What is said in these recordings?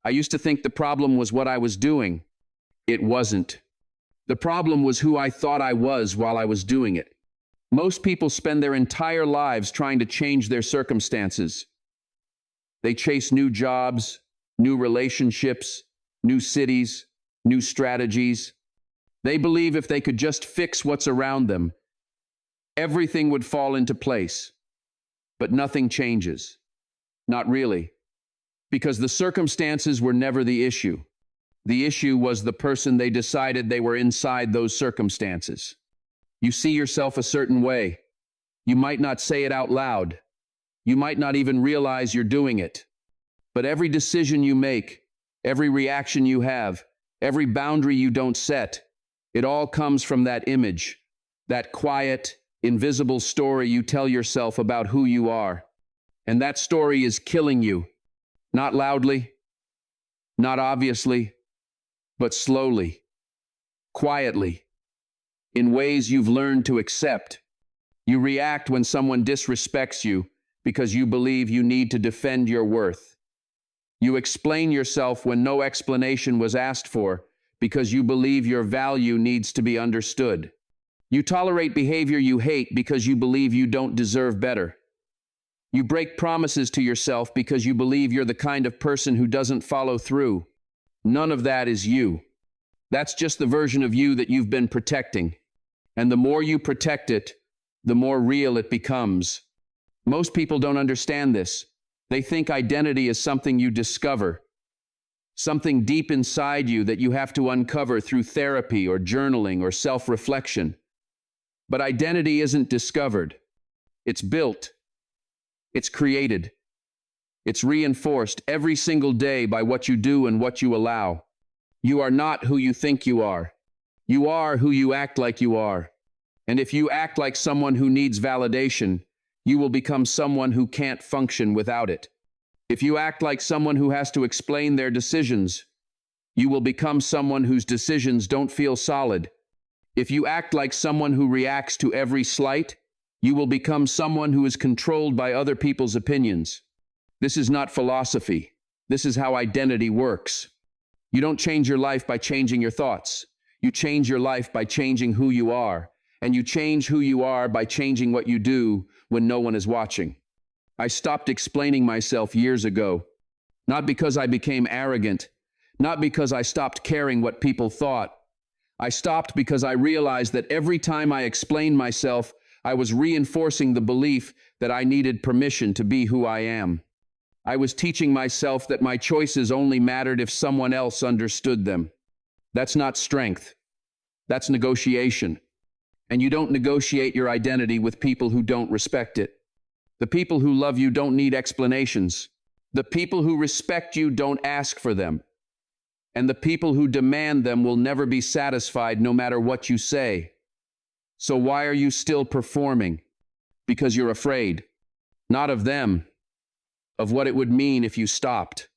I used to think the problem was what I was doing. It wasn't. The problem was who I thought I was while I was doing it. Most people spend their entire lives trying to change their circumstances. They chase new jobs, new relationships, new cities, new strategies. They believe if they could just fix what's around them, everything would fall into place. But nothing changes. Not really. Because the circumstances were never the issue. The issue was the person they decided they were inside those circumstances. You see yourself a certain way. You might not say it out loud. You might not even realize you're doing it. But every decision you make, every reaction you have, every boundary you don't set, it all comes from that image, that quiet, invisible story you tell yourself about who you are. And that story is killing you. Not loudly, not obviously, but slowly, quietly, in ways you've learned to accept. You react when someone disrespects you because you believe you need to defend your worth. You explain yourself when no explanation was asked for because you believe your value needs to be understood. You tolerate behavior you hate because you believe you don't deserve better. You break promises to yourself because you believe you're the kind of person who doesn't follow through. None of that is you. That's just the version of you that you've been protecting. And the more you protect it, the more real it becomes. Most people don't understand this. They think identity is something you discover, something deep inside you that you have to uncover through therapy or journaling or self-reflection. But identity isn't discovered. It's built. It's created. It's reinforced every single day by what you do and what you allow. You are not who you think you are. You are who you act like you are. And if you act like someone who needs validation, you will become someone who can't function without it. If you act like someone who has to explain their decisions, you will become someone whose decisions don't feel solid. If you act like someone who reacts to every slight, you will become someone who is controlled by other people's opinions. This is not philosophy. This is how identity works. You don't change your life by changing your thoughts. You change your life by changing who you are. And you change who you are by changing what you do when no one is watching. I stopped explaining myself years ago. Not because I became arrogant. Not because I stopped caring what people thought. I stopped because I realized that every time I explained myself, I was reinforcing the belief that I needed permission to be who I am. I was teaching myself that my choices only mattered if someone else understood them. That's not strength. That's negotiation. And you don't negotiate your identity with people who don't respect it. The people who love you don't need explanations. The people who respect you don't ask for them. And the people who demand them will never be satisfied no matter what you say. So why are you still performing? Because you're afraid. Not of them. Of what it would mean if you stopped.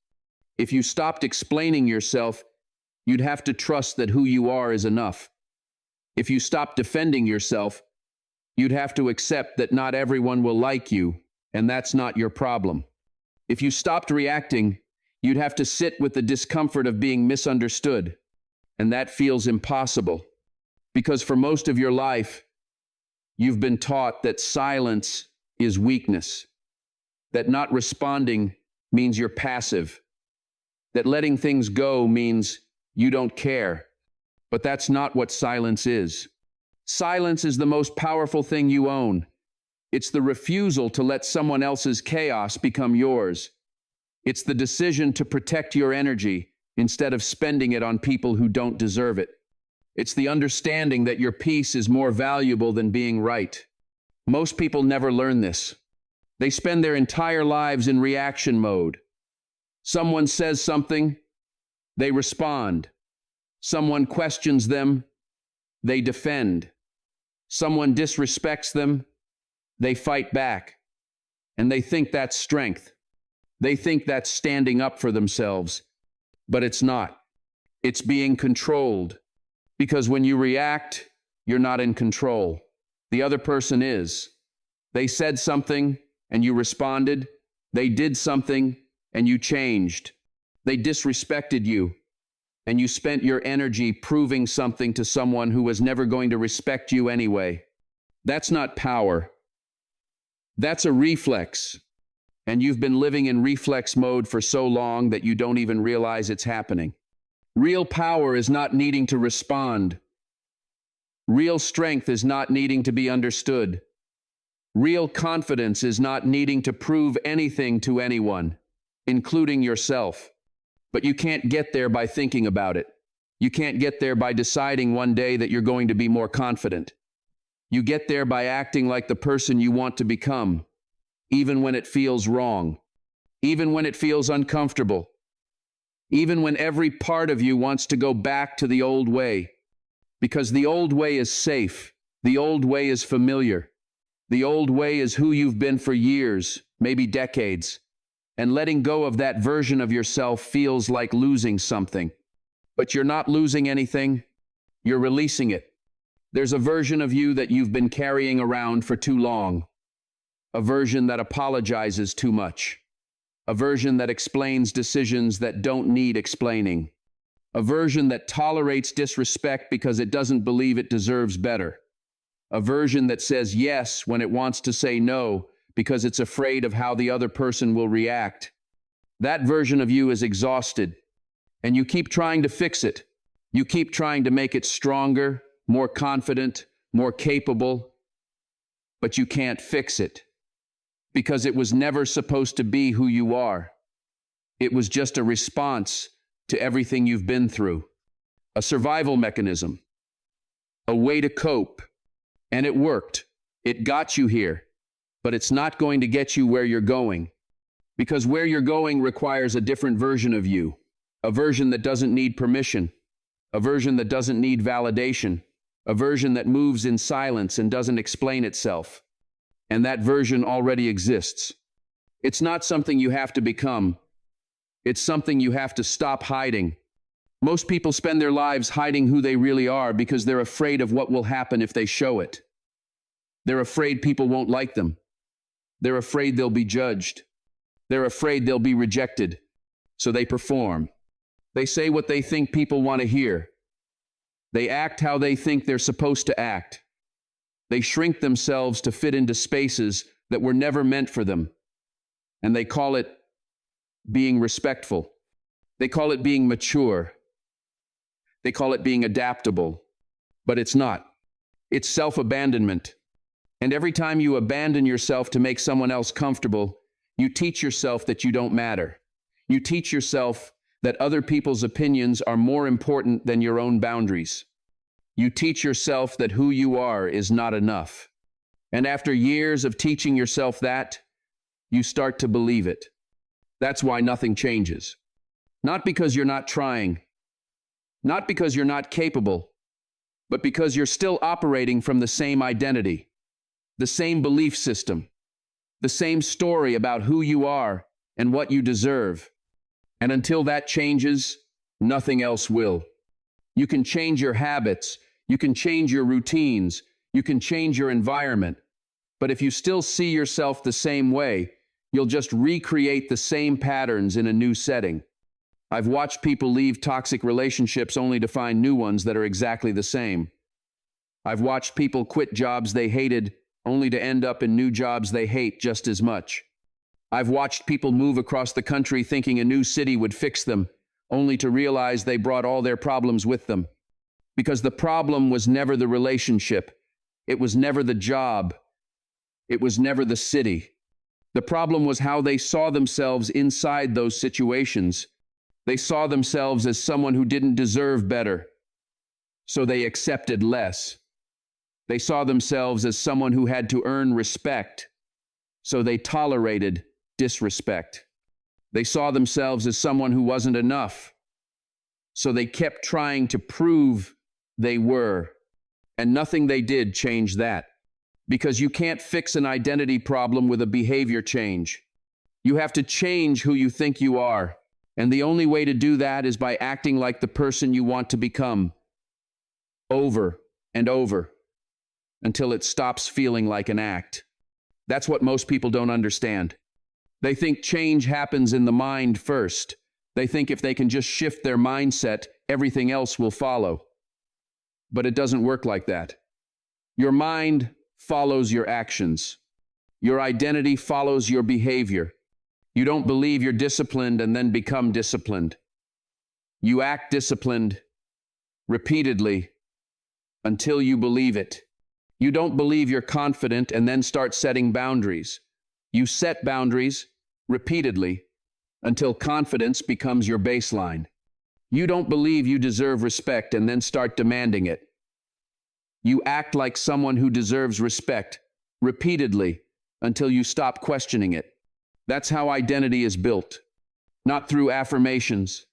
If you stopped explaining yourself, you'd have to trust that who you are is enough. If you stopped defending yourself, you'd have to accept that not everyone will like you, and that's not your problem. If you stopped reacting, you'd have to sit with the discomfort of being misunderstood, and that feels impossible. Because for most of your life, you've been taught that silence is weakness, that not responding means you're passive, that letting things go means you don't care. But that's not what silence is. Silence is the most powerful thing you own. It's the refusal to let someone else's chaos become yours. It's the decision to protect your energy instead of spending it on people who don't deserve it. It's the understanding that your peace is more valuable than being right. Most people never learn this. They spend their entire lives in reaction mode. Someone says something, they respond. Someone questions them, they defend. Someone disrespects them, they fight back. And they think that's strength. They think that's standing up for themselves. But it's not. It's being controlled. Because when you react, you're not in control. The other person is. They said something and you responded. They did something and you changed. They disrespected you, and you spent your energy proving something to someone who was never going to respect you anyway. That's not power. That's a reflex. And you've been living in reflex mode for so long that you don't even realize it's happening. Real power is not needing to respond. Real strength is not needing to be understood. Real confidence is not needing to prove anything to anyone, including yourself. But you can't get there by thinking about it. You can't get there by deciding one day that you're going to be more confident. You get there by acting like the person you want to become, even when it feels wrong, even when it feels uncomfortable, even when every part of you wants to go back to the old way. Because the old way is safe. The old way is familiar. The old way is who you've been for years, maybe decades. And letting go of that version of yourself feels like losing something. But you're not losing anything. You're releasing it. There's a version of you that you've been carrying around for too long. A version that apologizes too much. A version that explains decisions that don't need explaining. A version that tolerates disrespect because it doesn't believe it deserves better. A version that says yes when it wants to say no because it's afraid of how the other person will react. That version of you is exhausted, and you keep trying to fix it. You keep trying to make it stronger, more confident, more capable, but you can't fix it because it was never supposed to be who you are. It was just a response to everything you've been through, a survival mechanism, a way to cope, and it worked. It got you here, but it's not going to get you where you're going, because where you're going requires a different version of you, a version that doesn't need permission, a version that doesn't need validation, a version that moves in silence and doesn't explain itself. And that version already exists. It's not something you have to become. It's something you have to stop hiding. Most people spend their lives hiding who they really are because they're afraid of what will happen if they show it. They're afraid people won't like them. They're afraid they'll be judged. They're afraid they'll be rejected. So they perform. They say what they think people want to hear. They act how they think they're supposed to act. They shrink themselves to fit into spaces that were never meant for them. And they call it being respectful. They call it being mature. They call it being adaptable. But it's not. It's self-abandonment. And every time you abandon yourself to make someone else comfortable, you teach yourself that you don't matter. You teach yourself that other people's opinions are more important than your own boundaries. You teach yourself that who you are is not enough. And after years of teaching yourself that, you start to believe it. That's why nothing changes. Not because you're not trying, not because you're not capable, but because you're still operating from the same identity, the same belief system, the same story about who you are and what you deserve. And until that changes, nothing else will. You can change your habits, you can change your routines, you can change your environment, but if you still see yourself the same way, you'll just recreate the same patterns in a new setting. I've watched people leave toxic relationships only to find new ones that are exactly the same. I've watched people quit jobs they hated only to end up in new jobs they hate just as much. I've watched people move across the country thinking a new city would fix them, only to realize they brought all their problems with them. Because the problem was never the relationship. It was never the job. It was never the city. The problem was how they saw themselves inside those situations. They saw themselves as someone who didn't deserve better, so they accepted less. They saw themselves as someone who had to earn respect, so they tolerated disrespect. They saw themselves as someone who wasn't enough, so they kept trying to prove they were, and nothing they did changed that. Because you can't fix an identity problem with a behavior change. You have to change who you think you are, and the only way to do that is by acting like the person you want to become, over and over, until it stops feeling like an act. That's what most people don't understand. They think change happens in the mind first, They think if they can just shift their mindset, everything else will follow. But it doesn't work like that. Your mind follows your actions. Your identity follows your behavior. You don't believe you're disciplined and then become disciplined. You act disciplined repeatedly until you believe it. You don't believe you're confident and then start setting boundaries. You set boundaries repeatedly until confidence becomes your baseline. You don't believe you deserve respect and then start demanding it. You act like someone who deserves respect repeatedly until you stop questioning it. That's how identity is built. Not through affirmations,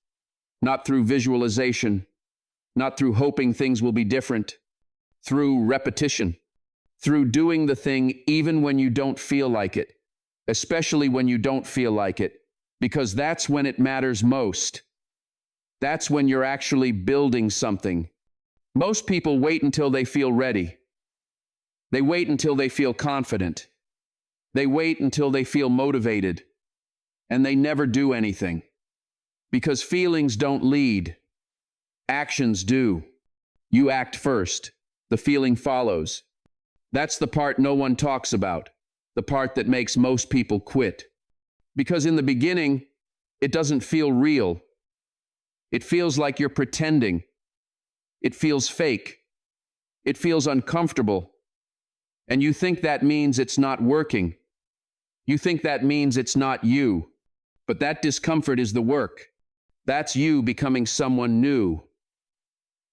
not through visualization, not through hoping things will be different, through repetition, through doing the thing even when you don't feel like it, especially when you don't feel like it, because that's when it matters most. That's when you're actually building something. Most people wait until they feel ready. They wait until they feel confident. They wait until they feel motivated. And they never do anything. Because feelings don't lead. Actions do. You act first. The feeling follows. That's the part no one talks about. The part that makes most people quit. Because in the beginning, it doesn't feel real. It feels like you're pretending. It feels fake. It feels uncomfortable. And you think that means it's not working. You think that means it's not you. But that discomfort is the work. That's you becoming someone new.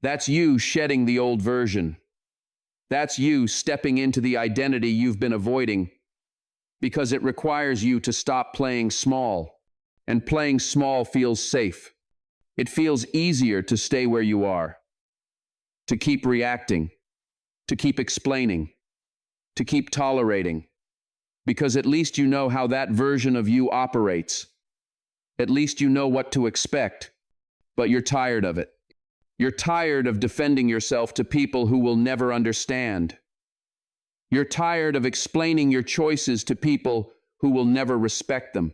That's you shedding the old version. That's you stepping into the identity you've been avoiding. Because it requires you to stop playing small. And playing small feels safe. It feels easier to stay where you are. To keep reacting. To keep explaining. To keep tolerating. Because at least you know how that version of you operates. At least you know what to expect. But you're tired of it. You're tired of defending yourself to people who will never understand. You're tired of explaining your choices to people who will never respect them.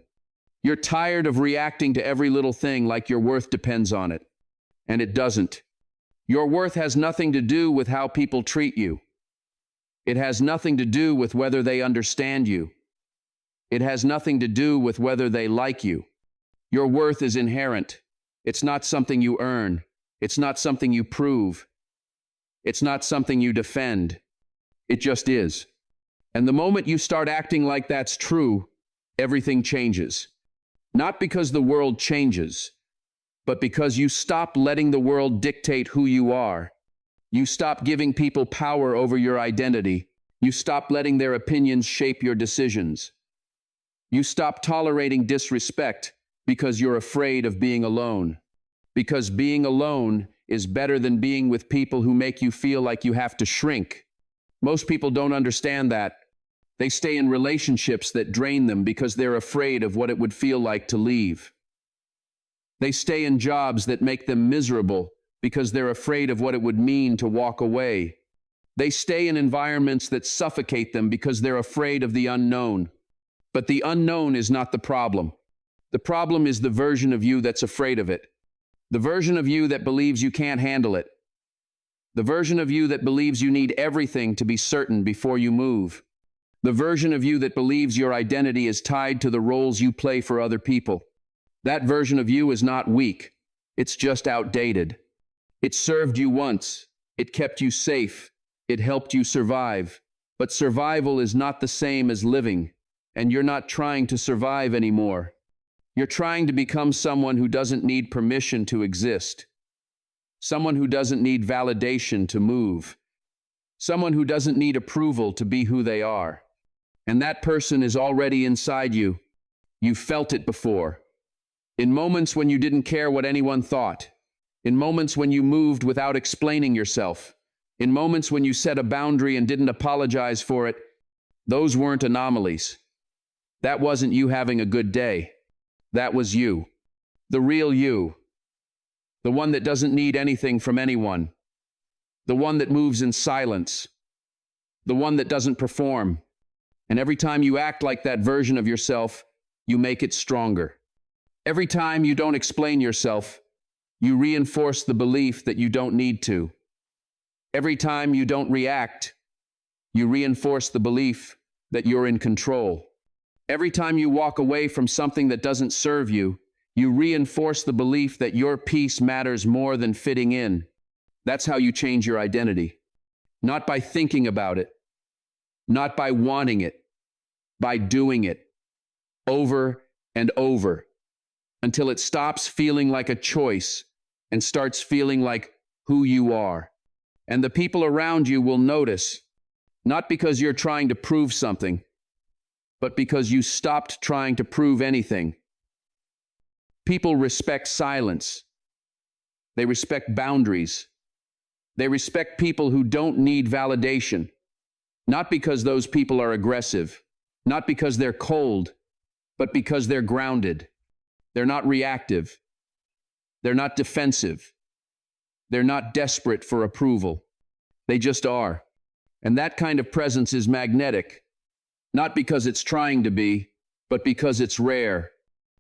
You're tired of reacting to every little thing like your worth depends on it. And it doesn't. Your worth has nothing to do with how people treat you. It has nothing to do with whether they understand you. It has nothing to do with whether they like you. Your worth is inherent. It's not something you earn. It's not something you prove. It's not something you defend. It just is. And the moment you start acting like that's true, everything changes. Not because the world changes, but because you stop letting the world dictate who you are. You stop giving people power over your identity. You stop letting their opinions shape your decisions. You stop tolerating disrespect because you're afraid of being alone. Because being alone is better than being with people who make you feel like you have to shrink. Most people don't understand that. They stay in relationships that drain them because they're afraid of what it would feel like to leave. They stay in jobs that make them miserable because they're afraid of what it would mean to walk away. They stay in environments that suffocate them because they're afraid of the unknown. But the unknown is not the problem. The problem is the version of you that's afraid of it. The version of you that believes you can't handle it. The version of you that believes you need everything to be certain before you move. The version of you that believes your identity is tied to the roles you play for other people. That version of you is not weak. It's just outdated. It served you once. It kept you safe. It helped you survive. But survival is not the same as living, and you're not trying to survive anymore. You're trying to become someone who doesn't need permission to exist. Someone who doesn't need validation to move. Someone who doesn't need approval to be who they are. And that person is already inside you. You've felt it before. In moments when you didn't care what anyone thought. In moments when you moved without explaining yourself. In moments when you set a boundary and didn't apologize for it. Those weren't anomalies. That wasn't you having a good day. That was you. The real you. The one that doesn't need anything from anyone. The one that moves in silence. The one that doesn't perform. And every time you act like that version of yourself, you make it stronger. Every time you don't explain yourself, you reinforce the belief that you don't need to. Every time you don't react, you reinforce the belief that you're in control. Every time you walk away from something that doesn't serve you, you reinforce the belief that your peace matters more than fitting in. That's how you change your identity. Not by thinking about it, not by wanting it, by doing it over and over until it stops feeling like a choice and starts feeling like who you are. And the people around you will notice, not because you're trying to prove something, but because you stopped trying to prove anything. People respect silence. They respect boundaries. They respect people who don't need validation, not because those people are aggressive, not because they're cold, but because they're grounded. They're not reactive. They're not defensive. They're not desperate for approval. They just are. And that kind of presence is magnetic, not because it's trying to be, but because it's rare.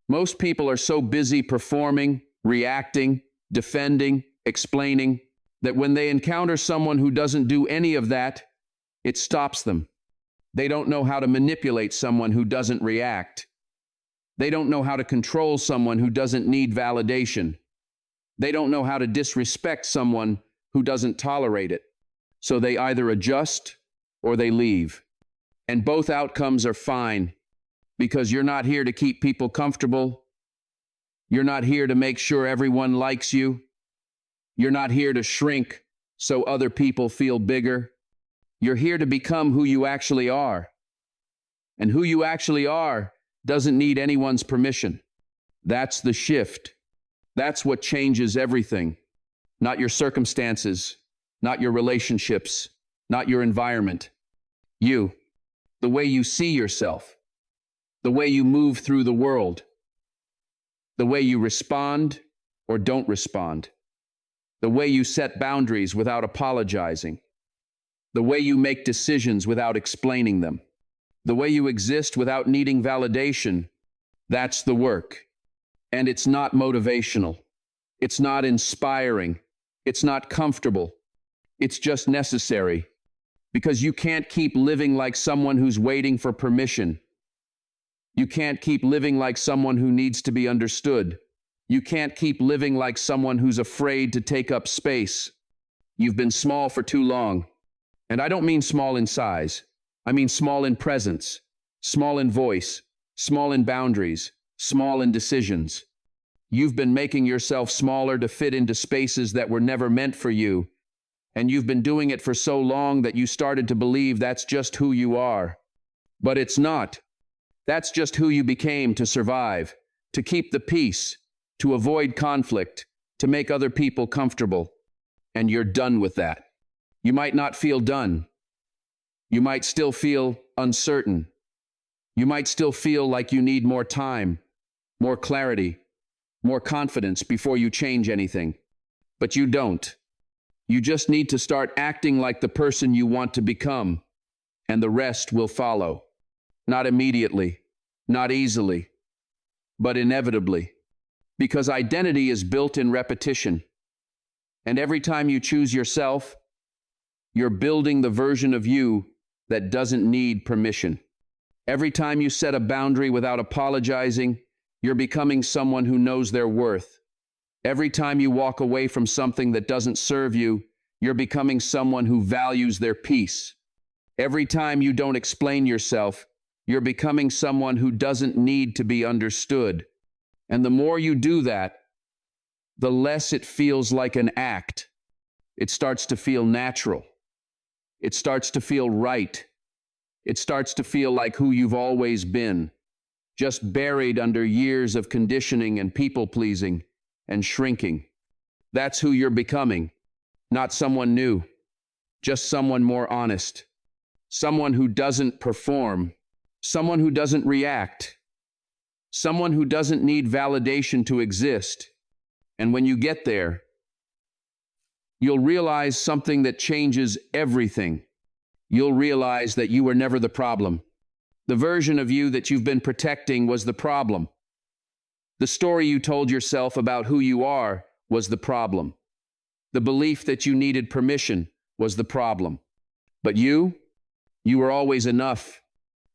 Most people are so busy performing, reacting, defending, explaining, that when they encounter someone who doesn't do any of that, it stops them. They don't know how to manipulate someone who doesn't react. They don't know how to control someone who doesn't need validation. They don't know how to disrespect someone who doesn't tolerate it. So they either adjust or they leave. And both outcomes are fine, because you're not here to keep people comfortable. You're not here to make sure everyone likes you. You're not here to shrink so other people feel bigger. You're here to become who you actually are. And who you actually are doesn't need anyone's permission. That's the shift. That's what changes everything. Not your circumstances, not your relationships, not your environment. You, the way you see yourself, the way you move through the world, the way you respond or don't respond, the way you set boundaries without apologizing, the way you make decisions without explaining them, the way you exist without needing validation. That's the work. And it's not motivational. It's not inspiring. It's not comfortable. It's just necessary. Because you can't keep living like someone who's waiting for permission. You can't keep living like someone who needs to be understood. You can't keep living like someone who's afraid to take up space. You've been small for too long. And I don't mean small in size. I mean small in presence, small in voice, small in boundaries, small in decisions. You've been making yourself smaller to fit into spaces that were never meant for you. And you've been doing it for so long that you started to believe that's just who you are. But it's not. That's just who you became to survive, to keep the peace, to avoid conflict, to make other people comfortable. And you're done with that. You might not feel done. You might still feel uncertain. You might still feel like you need more time, more clarity, more confidence before you change anything. But you don't. You just need to start acting like the person you want to become, and the rest will follow. Not immediately, not easily, but inevitably. Because identity is built in repetition. And every time you choose yourself, you're building the version of you that doesn't need permission. Every time you set a boundary without apologizing, you're becoming someone who knows their worth. Every time you walk away from something that doesn't serve you, you're becoming someone who values their peace. Every time you don't explain yourself, you're becoming someone who doesn't need to be understood. And the more you do that, the less it feels like an act. It starts to feel natural. It starts to feel right. It starts to feel like who you've always been, just buried under years of conditioning and people-pleasing and shrinking. That's who you're becoming, not someone new, just someone more honest, someone who doesn't perform, someone who doesn't react, someone who doesn't need validation to exist. And when you get there, you'll realize something that changes everything. You'll realize that you were never the problem. The version of you that you've been protecting was the problem. The story you told yourself about who you are was the problem. The belief that you needed permission was the problem. But you were always enough.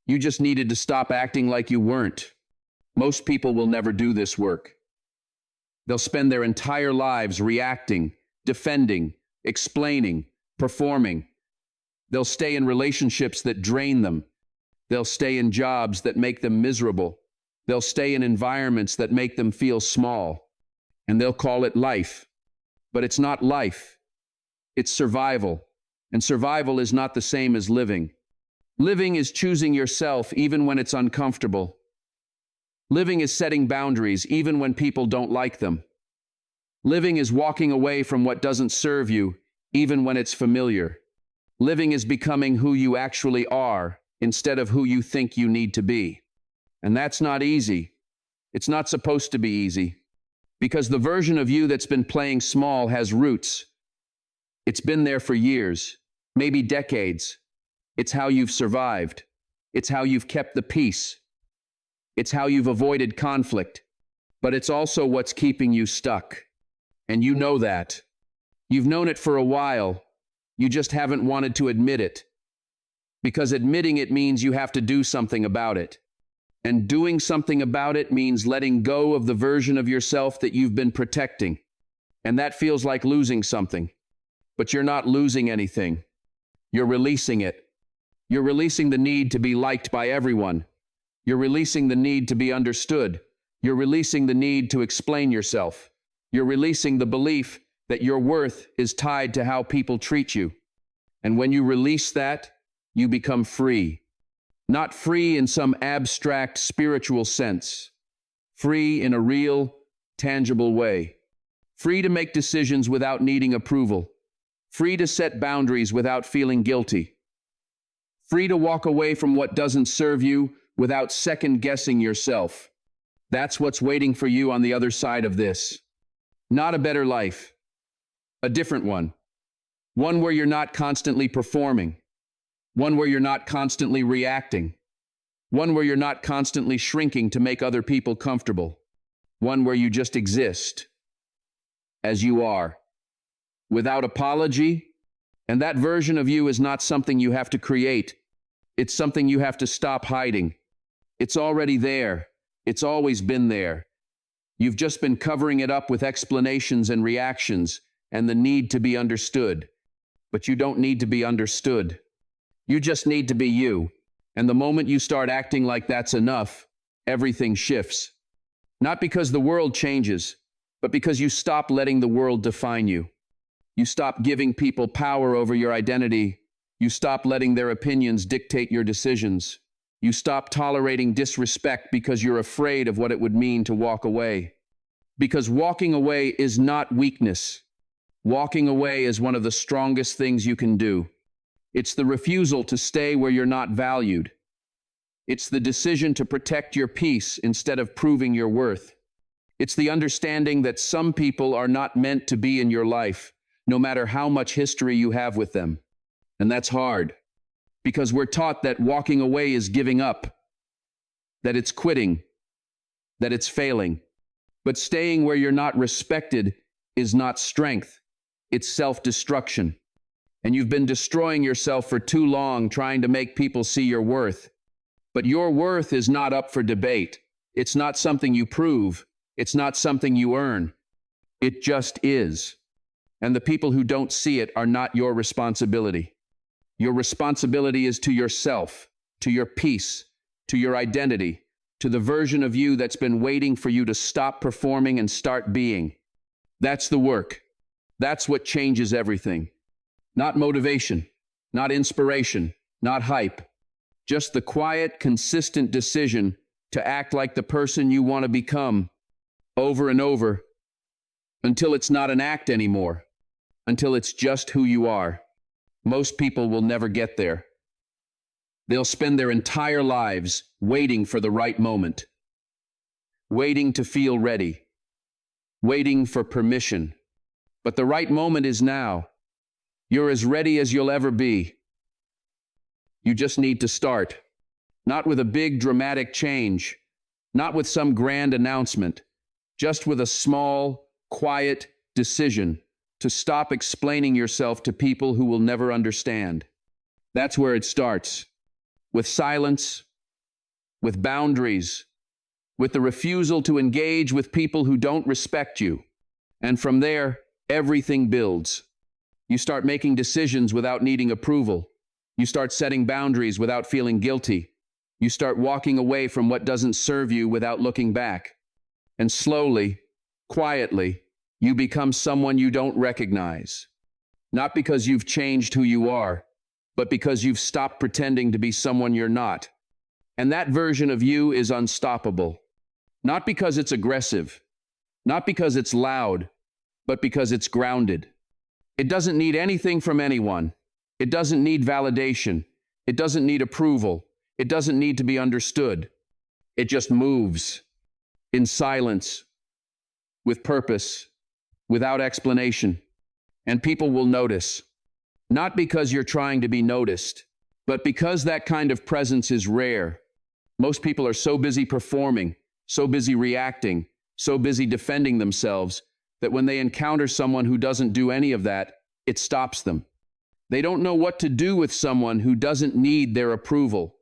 You just needed to stop acting like you weren't. Most people will never do this work. They'll spend their entire lives reacting, defending, explaining, performing. They'll stay in relationships that drain them. They'll stay in jobs that make them miserable. They'll stay in environments that make them feel small. And they'll call it life. But it's not life. It's survival. And survival is not the same as living. Living is choosing yourself even when it's uncomfortable. Living is setting boundaries even when people don't like them. Living is walking away from what doesn't serve you even when it's familiar. Living is becoming who you actually are instead of who you think you need to be. And that's not easy. It's not supposed to be easy. Because the version of you that's been playing small has roots. It's been there for years, maybe decades. It's how you've survived. It's how you've kept the peace. It's how you've avoided conflict. But it's also what's keeping you stuck. And you know that. You've known it for a while. You just haven't wanted to admit it. Because admitting it means you have to do something about it. And doing something about it means letting go of the version of yourself that you've been protecting. And that feels like losing something. But you're not losing anything. You're releasing it. You're releasing the need to be liked by everyone. You're releasing the need to be understood. You're releasing the need to explain yourself. You're releasing the belief that your worth is tied to how people treat you. And when you release that, you become free. Not free in some abstract spiritual sense. Free in a real, tangible way. Free to make decisions without needing approval. Free to set boundaries without feeling guilty. Free to walk away from what doesn't serve you without second-guessing yourself. That's what's waiting for you on the other side of this. Not a better life. A different one. One where you're not constantly performing. One where you're not constantly reacting. One where you're not constantly shrinking to make other people comfortable. One where you just exist. As you are. Without apology. And that version of you is not something you have to create. It's something you have to stop hiding. It's already there. It's always been there. You've just been covering it up with explanations and reactions and the need to be understood. But you don't need to be understood. You just need to be you. And the moment you start acting like that's enough, everything shifts. Not because the world changes, but because you stop letting the world define you. You stop giving people power over your identity. You stop letting their opinions dictate your decisions. You stop tolerating disrespect because you're afraid of what it would mean to walk away. Because walking away is not weakness. Walking away is one of the strongest things you can do. It's the refusal to stay where you're not valued. It's the decision to protect your peace instead of proving your worth. It's the understanding that some people are not meant to be in your life, no matter how much history you have with them. And that's hard, because we're taught that walking away is giving up, that it's quitting, that it's failing. But staying where you're not respected is not strength, it's self-destruction. And you've been destroying yourself for too long trying to make people see your worth. But your worth is not up for debate. It's not something you prove. It's not something you earn. It just is. And the people who don't see it are not your responsibility. Your responsibility is to yourself, to your peace, to your identity, to the version of you that's been waiting for you to stop performing and start being. That's the work. That's what changes everything. Not motivation, not inspiration, not hype. Just the quiet, consistent decision to act like the person you want to become over and over until it's not an act anymore, until it's just who you are. Most people will never get there. They'll spend their entire lives waiting for the right moment, waiting to feel ready, waiting for permission. But the right moment is now. You're as ready as you'll ever be. You just need to start. Not with a big dramatic change, not with some grand announcement, just with a small, quiet decision to stop explaining yourself to people who will never understand. That's where it starts. With silence, with boundaries, with the refusal to engage with people who don't respect you. And from there, everything builds. You start making decisions without needing approval. You start setting boundaries without feeling guilty. You start walking away from what doesn't serve you without looking back. And slowly, quietly, you become someone you don't recognize. Not because you've changed who you are, but because you've stopped pretending to be someone you're not. And that version of you is unstoppable. Not because it's aggressive, not because it's loud, but because it's grounded. It doesn't need anything from anyone. It doesn't need validation. It doesn't need approval. It doesn't need to be understood. It just moves in silence, with purpose, without explanation. And people will notice. Not because you're trying to be noticed, but because that kind of presence is rare. Most people are so busy performing, so busy reacting, so busy defending themselves, that when they encounter someone who doesn't do any of that, it stops them. They don't know what to do with someone who doesn't need their approval.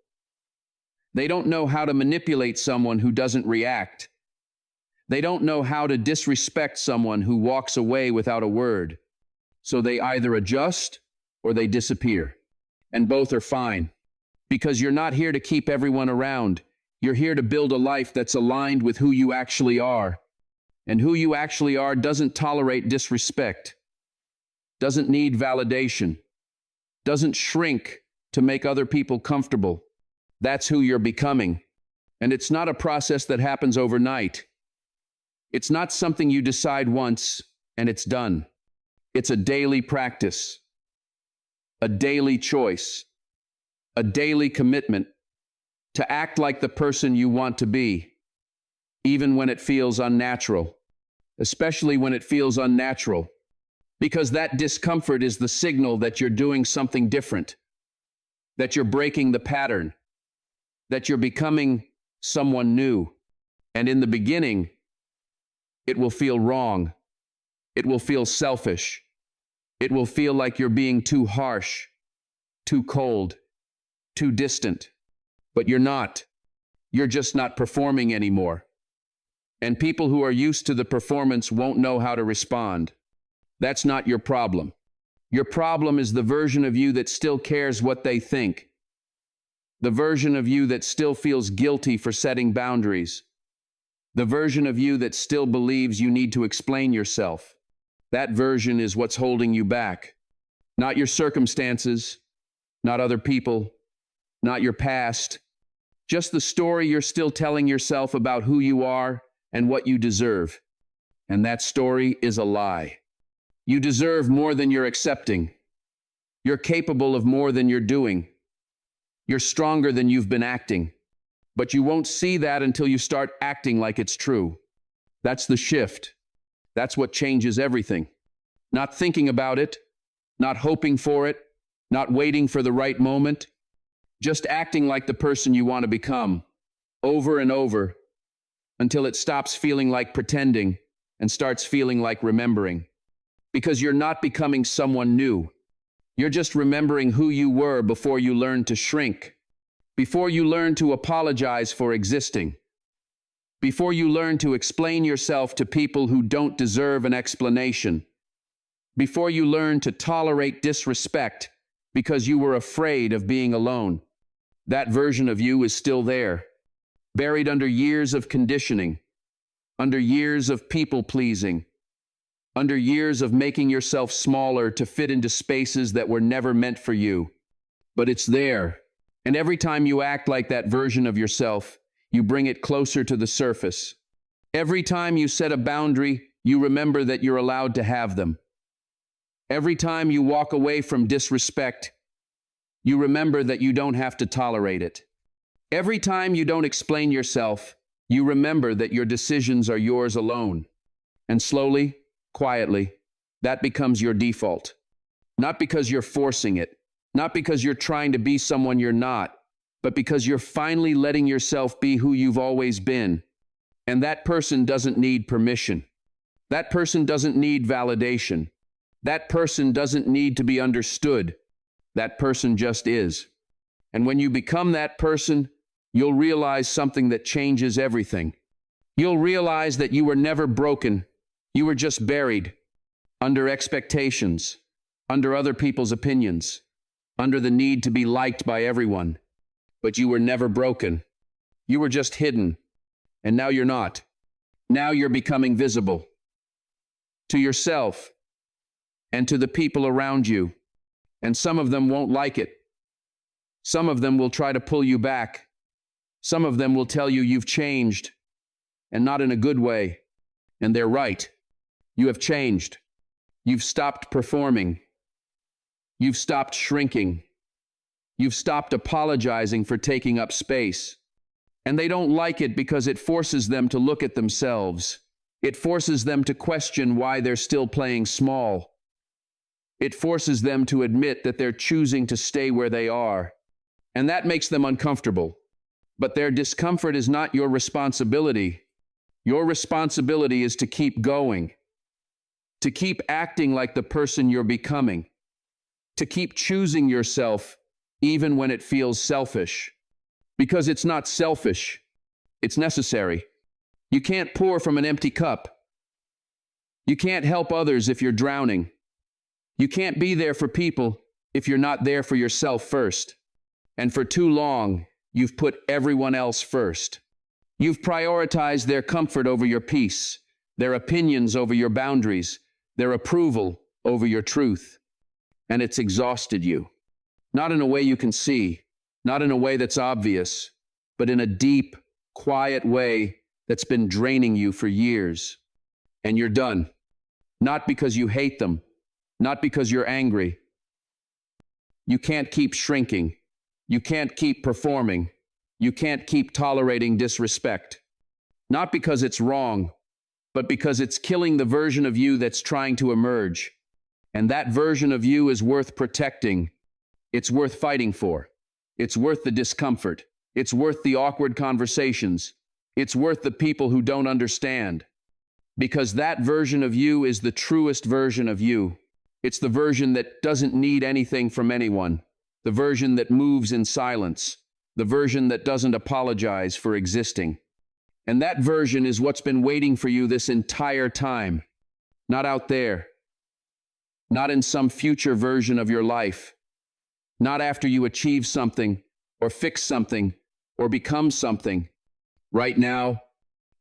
They don't know how to manipulate someone who doesn't react. They don't know how to disrespect someone who walks away without a word. So they either adjust or they disappear. And both are fine. Because you're not here to keep everyone around. You're here to build a life that's aligned with who you actually are. And who you actually are doesn't tolerate disrespect, doesn't need validation, doesn't shrink to make other people comfortable. That's who you're becoming. And it's not a process that happens overnight. It's not something you decide once and it's done. It's a daily practice, a daily choice, a daily commitment to act like the person you want to be, even when it feels unnatural, especially when it feels unnatural, because that discomfort is the signal that you're doing something different, that you're breaking the pattern, that you're becoming someone new. And in the beginning, it will feel wrong. It will feel selfish. It will feel like you're being too harsh, too cold, too distant. But you're not. You're just not performing anymore. And people who are used to the performance won't know how to respond. That's not your problem. Your problem is the version of you that still cares what they think. The version of you that still feels guilty for setting boundaries. The version of you that still believes you need to explain yourself. That version is what's holding you back. Not your circumstances, not other people, not your past. Just the story you're still telling yourself about who you are and what you deserve. And that story is a lie. You deserve more than you're accepting. You're capable of more than you're doing. You're stronger than you've been acting. But you won't see that until you start acting like it's true. That's the shift. That's what changes everything. Not thinking about it, not hoping for it, not waiting for the right moment. Just acting like the person you want to become, over and over, until it stops feeling like pretending and starts feeling like remembering. Because you're not becoming someone new. You're just remembering who you were before you learned to shrink, before you learned to apologize for existing, before you learned to explain yourself to people who don't deserve an explanation, before you learned to tolerate disrespect because you were afraid of being alone. That version of you is still there, buried under years of conditioning, under years of people-pleasing, under years of making yourself smaller to fit into spaces that were never meant for you. But it's there, and every time you act like that version of yourself, you bring it closer to the surface. Every time you set a boundary, you remember that you're allowed to have them. Every time you walk away from disrespect, you remember that you don't have to tolerate it. Every time you don't explain yourself, you remember that your decisions are yours alone. And slowly, quietly, that becomes your default. Not because you're forcing it, not because you're trying to be someone you're not, but because you're finally letting yourself be who you've always been. And that person doesn't need permission. That person doesn't need validation. That person doesn't need to be understood. That person just is. And when you become that person, you'll realize something that changes everything. You'll realize that you were never broken. You were just buried under expectations, under other people's opinions, under the need to be liked by everyone. But you were never broken. You were just hidden. And now you're not. Now you're becoming visible. To yourself and to the people around you. And some of them won't like it. Some of them will try to pull you back. Some of them will tell you you've changed, and not in a good way. And they're right. You have changed. You've stopped performing. You've stopped shrinking. You've stopped apologizing for taking up space. And they don't like it because it forces them to look at themselves. It forces them to question why they're still playing small. It forces them to admit that they're choosing to stay where they are. And that makes them uncomfortable. But their discomfort is not your responsibility. Your responsibility is to keep going, to keep acting like the person you're becoming, to keep choosing yourself even when it feels selfish. Because it's not selfish, it's necessary. You can't pour from an empty cup. You can't help others if you're drowning. You can't be there for people if you're not there for yourself first. And for too long, you've put everyone else first. You've prioritized their comfort over your peace, their opinions over your boundaries, their approval over your truth. And it's exhausted you. Not in a way you can see, not in a way that's obvious, but in a deep, quiet way that's been draining you for years. And you're done. Not because you hate them, not because you're angry. You can't keep shrinking. You can't keep performing. You can't keep tolerating disrespect. Not because it's wrong, but because it's killing the version of you that's trying to emerge. And that version of you is worth protecting. It's worth fighting for. It's worth the discomfort. It's worth the awkward conversations. It's worth the people who don't understand. Because that version of you is the truest version of you. It's the version that doesn't need anything from anyone. The version that moves in silence. The version that doesn't apologize for existing. And that version is what's been waiting for you this entire time. Not out there. Not in some future version of your life. Not after you achieve something, or fix something, or become something. Right now,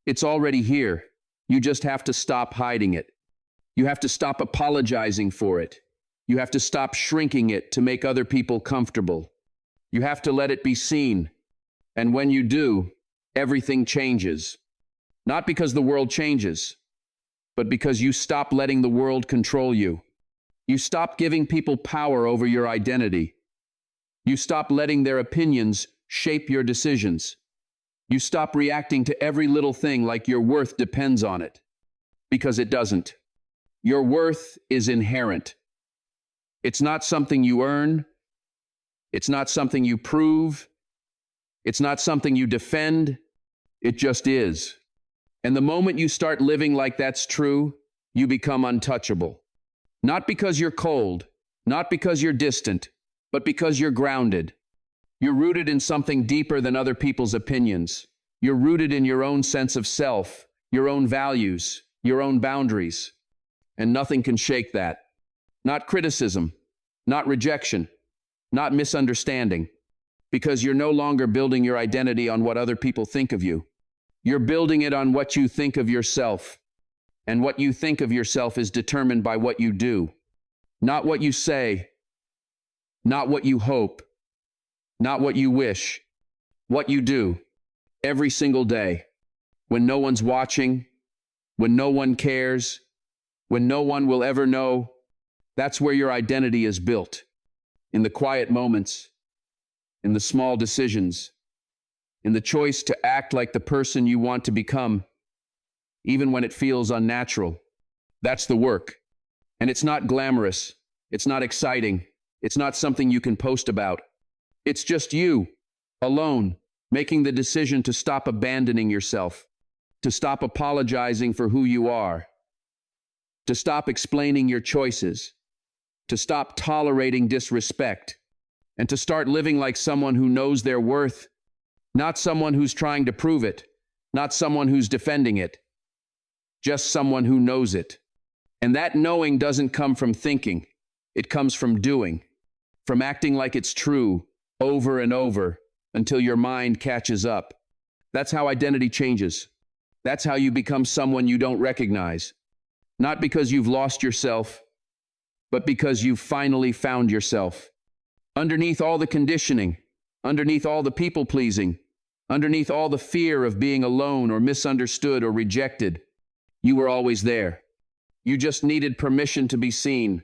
it's already here. You just have to stop hiding it. You have to stop apologizing for it. You have to stop shrinking it to make other people comfortable. You have to let it be seen. And when you do, everything changes. Not because the world changes, but because you stop letting the world control you. You stop giving people power over your identity. You stop letting their opinions shape your decisions. You stop reacting to every little thing like your worth depends on it. Because it doesn't. Your worth is inherent. It's not something you earn. It's not something you prove. It's not something you defend. It just is. And the moment you start living like that's true, you become untouchable. Not because you're cold, not because you're distant, but because you're grounded. You're rooted in something deeper than other people's opinions. You're rooted in your own sense of self, your own values, your own boundaries. And nothing can shake that. Not criticism, not rejection, not misunderstanding. Because you're no longer building your identity on what other people think of you. You're building it on what you think of yourself. And what you think of yourself is determined by what you do. Not what you say. Not what you hope. Not what you wish. What you do. Every single day. When no one's watching. When no one cares. When no one will ever know. That's where your identity is built. In the quiet moments. In the small decisions. In the choice to act like the person you want to become. Even when it feels unnatural. That's the work. And it's not glamorous. It's not exciting. It's not something you can post about. It's just you, alone, making the decision to stop abandoning yourself, to stop apologizing for who you are, to stop explaining your choices, to stop tolerating disrespect, and to start living like someone who knows their worth, not someone who's trying to prove it, not someone who's defending it, just someone who knows it. And that knowing doesn't come from thinking, it comes from doing, from acting like it's true over and over until your mind catches up. That's how identity changes. That's how you become someone you don't recognize. Not because you've lost yourself, but because you've finally found yourself. Underneath all the conditioning, underneath all the people-pleasing, underneath all the fear of being alone or misunderstood or rejected, you were always there. You just needed permission to be seen.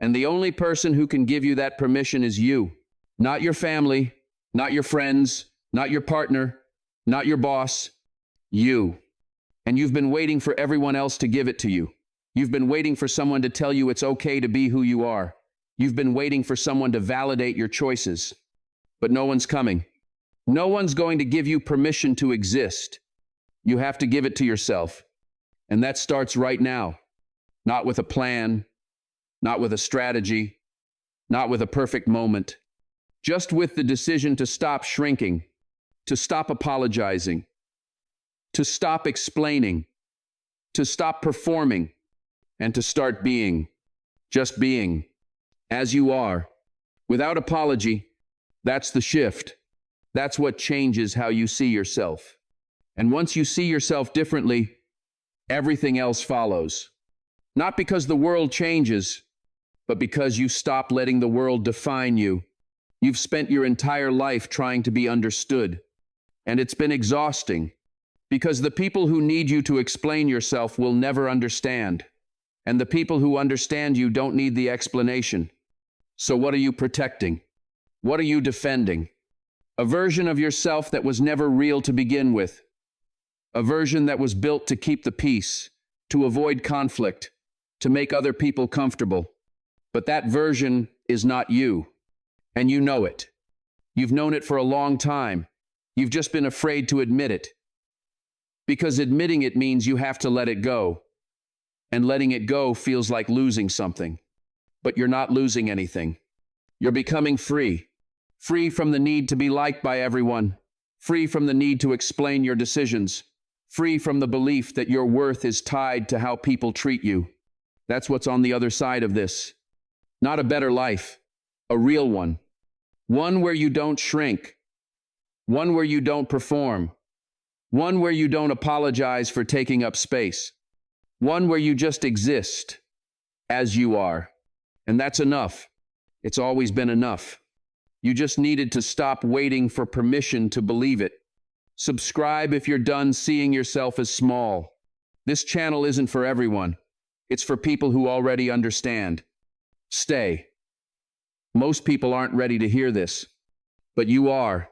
And the only person who can give you that permission is you. Not your family, not your friends, not your partner, not your boss. You. And you've been waiting for everyone else to give it to you. You've been waiting for someone to tell you it's okay to be who you are. You've been waiting for someone to validate your choices. But no one's coming. No one's going to give you permission to exist. You have to give it to yourself. And that starts right now. Not with a plan, not with a strategy, not with a perfect moment. Just with the decision to stop shrinking, to stop apologizing, to stop explaining, to stop performing, and to start being. Just being. As you are. Without apology. That's the shift. That's what changes how you see yourself. And once you see yourself differently, everything else follows. Not because the world changes, but because you stop letting the world define you. You've spent your entire life trying to be understood. And it's been exhausting, because the people who need you to explain yourself will never understand. And the people who understand you don't need the explanation. So what are you protecting? What are you defending? A version of yourself that was never real to begin with. A version that was built to keep the peace, to avoid conflict, to make other people comfortable. But that version is not you. And you know it. You've known it for a long time. You've just been afraid to admit it. Because admitting it means you have to let it go. And letting it go feels like losing something. But you're not losing anything. You're becoming free. Free from the need to be liked by everyone. Free from the need to explain your decisions. Free from the belief that your worth is tied to how people treat you. That's what's on the other side of this. Not a better life. A real one. One where you don't shrink. One where you don't perform. One where you don't apologize for taking up space. One where you just exist. As you are. And that's enough. It's always been enough. You just needed to stop waiting for permission to believe it. Subscribe if you're done seeing yourself as small. This channel isn't for everyone. It's for people who already understand. Stay. Most people aren't ready to hear this, but you are.